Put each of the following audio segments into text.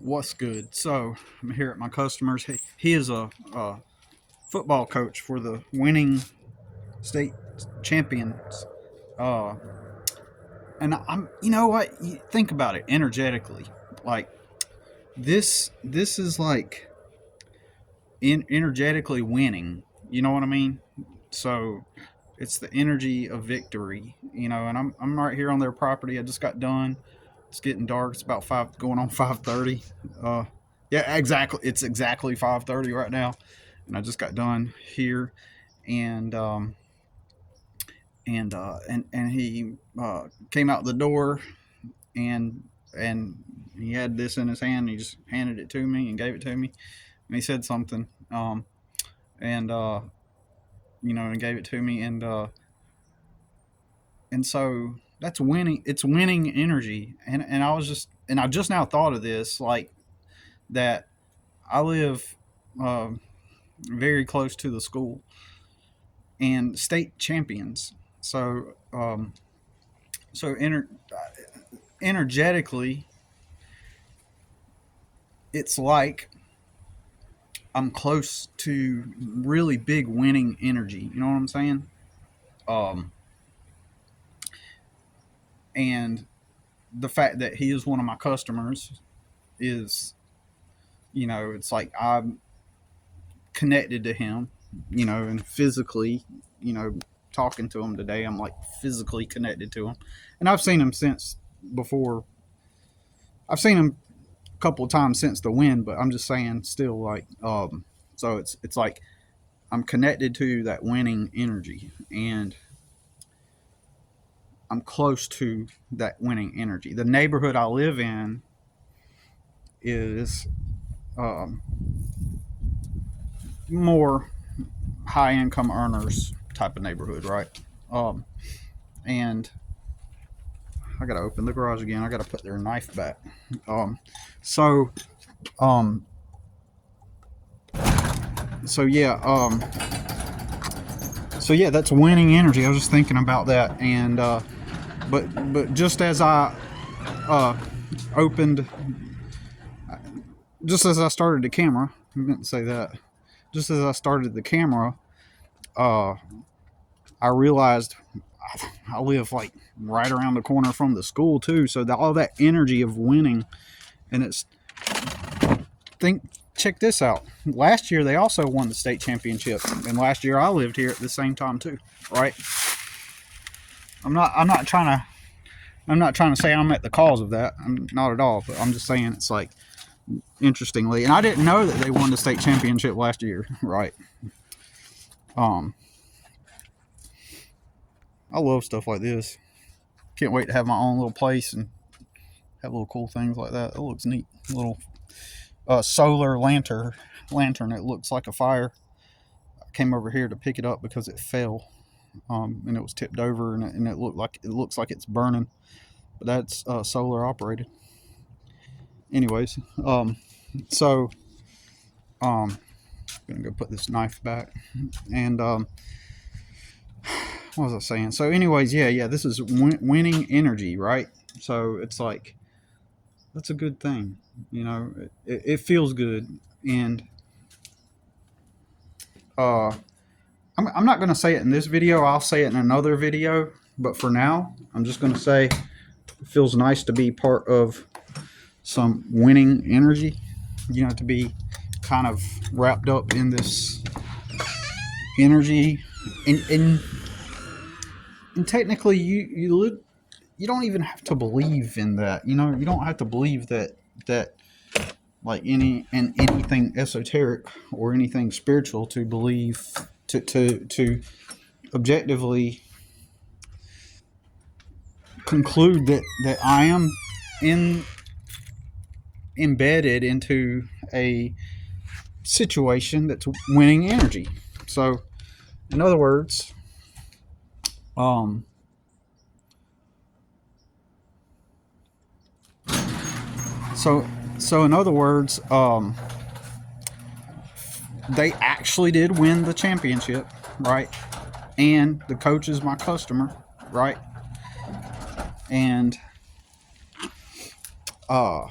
What's good? So I'm here at my customers. He is a football coach for the winning state champions. Uh, and I'm, you know what? You think about it energetically. Like this is like energetically winning. You know what I mean? So it's the energy of victory. And I'm right here on their property. I just got done. It's getting dark. It's about five, going on 5:30. Yeah, exactly. It's exactly 5:30 right now, and I just got done here, and he came out the door, and and he had this in his hand. And he just handed it to me and gave it to me, and he said something, and and gave it to me, and so that's winning. It's winning energy, and I just now thought of this, like that. I live very close to the school and state champions. So energetically, it's like I'm close to really big winning energy. You know what I'm saying? Um, and the fact that he is one of my customers is, it's like I'm connected to him, and physically, you know, talking to him today, I'm like physically connected to him. And I've seen him since before. I've seen him a couple of times since the win, but I'm just saying still like so it's like I'm connected to that winning energy, and I'm close to that winning energy. The neighborhood I live in is um, more high income earners type of neighborhood, right? Um, and I gotta open the garage again. I gotta put their knife back. Um, so, um, so yeah, that's winning energy. I was just thinking about that, and but just as I uh, opened, just as I started the camera, I meant to say that. Just as I started the camera, uh, I realized I live like right around the corner from the school too. So all that energy of winning, and it's think check this out. Last year they also won the state championship, and last year I lived here at the same time too. Right? I'm not trying to say I'm at the cause of that. I'm not at all. But I'm just saying it's like interestingly, and I didn't know that they won the state championship last year. Right? Um, I love stuff like this. Can't wait to have my own little place and have little cool things like that. It looks neat. A little solar lantern. It looks like a fire. I came over here to pick it up because it fell, and it was tipped over, and it looks like it's burning. But that's solar operated. Anyways, so I'm gonna go put this knife back, and what was I saying? So, anyways, yeah, this is winning energy, right? So it's like that's a good thing, it feels good, and uh, I'm not going to say it in this video. I'll say it in another video, but for now, I'm just going to say it feels nice to be part of some winning energy. To be kind of wrapped up in this energy, and technically, you don't even have to believe in that. You don't have to believe that like anything esoteric or anything spiritual to believe to objectively conclude that I am in embedded into a situation that's winning energy. So, in other words, um, so in other words, they actually did win the championship, right? And the coach is my customer, right? And uh,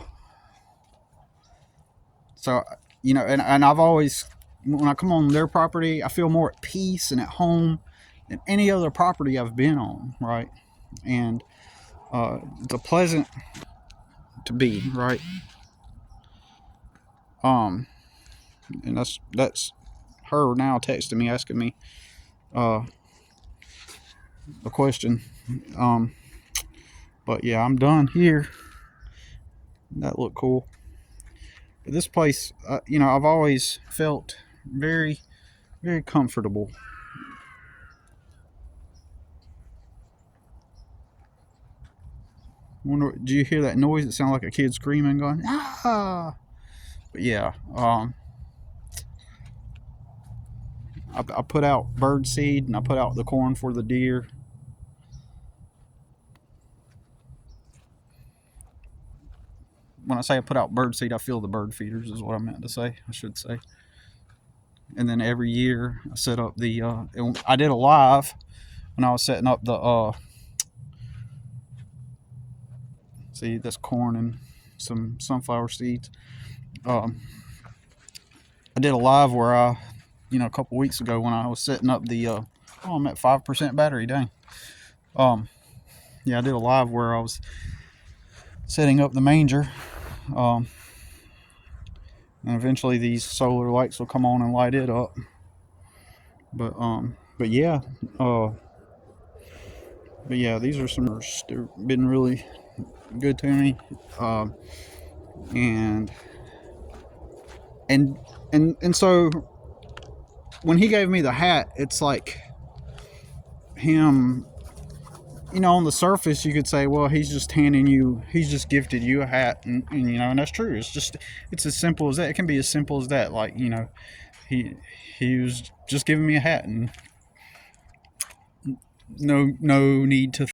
So, you know, and I've always, when I come on their property, I feel more at peace and at home than any other property I've been on, right? And it's a pleasant to be, right? Um, and that's her now texting me, asking me a question. But yeah, I'm done here. That looked cool. But this place, you know, I've always felt very, very comfortable. Wonder, do you hear that noise? It sounds like a kid screaming, going ah. But yeah, I put out bird seed and I put out the corn for the deer. When I say I put out bird seed, I feel the bird feeders is what I meant to say. I should say. And then every year I set up the. I did a live when I was setting up the. See, that's corn and some sunflower seeds. I did a live where I, you know, a couple weeks ago when I was setting up the. Oh, I'm at 5% battery. Dang. Yeah, I did a live where I was setting up the manger. And eventually these solar lights will come on and light it up. But yeah, these are some. They've been really good to me, and so when he gave me the hat, it's like him. You know, on the surface, you could say, well, he's just gifted you a hat, and you know, and that's true. It's as simple as that. It can be as simple as that. Like, you know, he was just giving me a hat, and no need to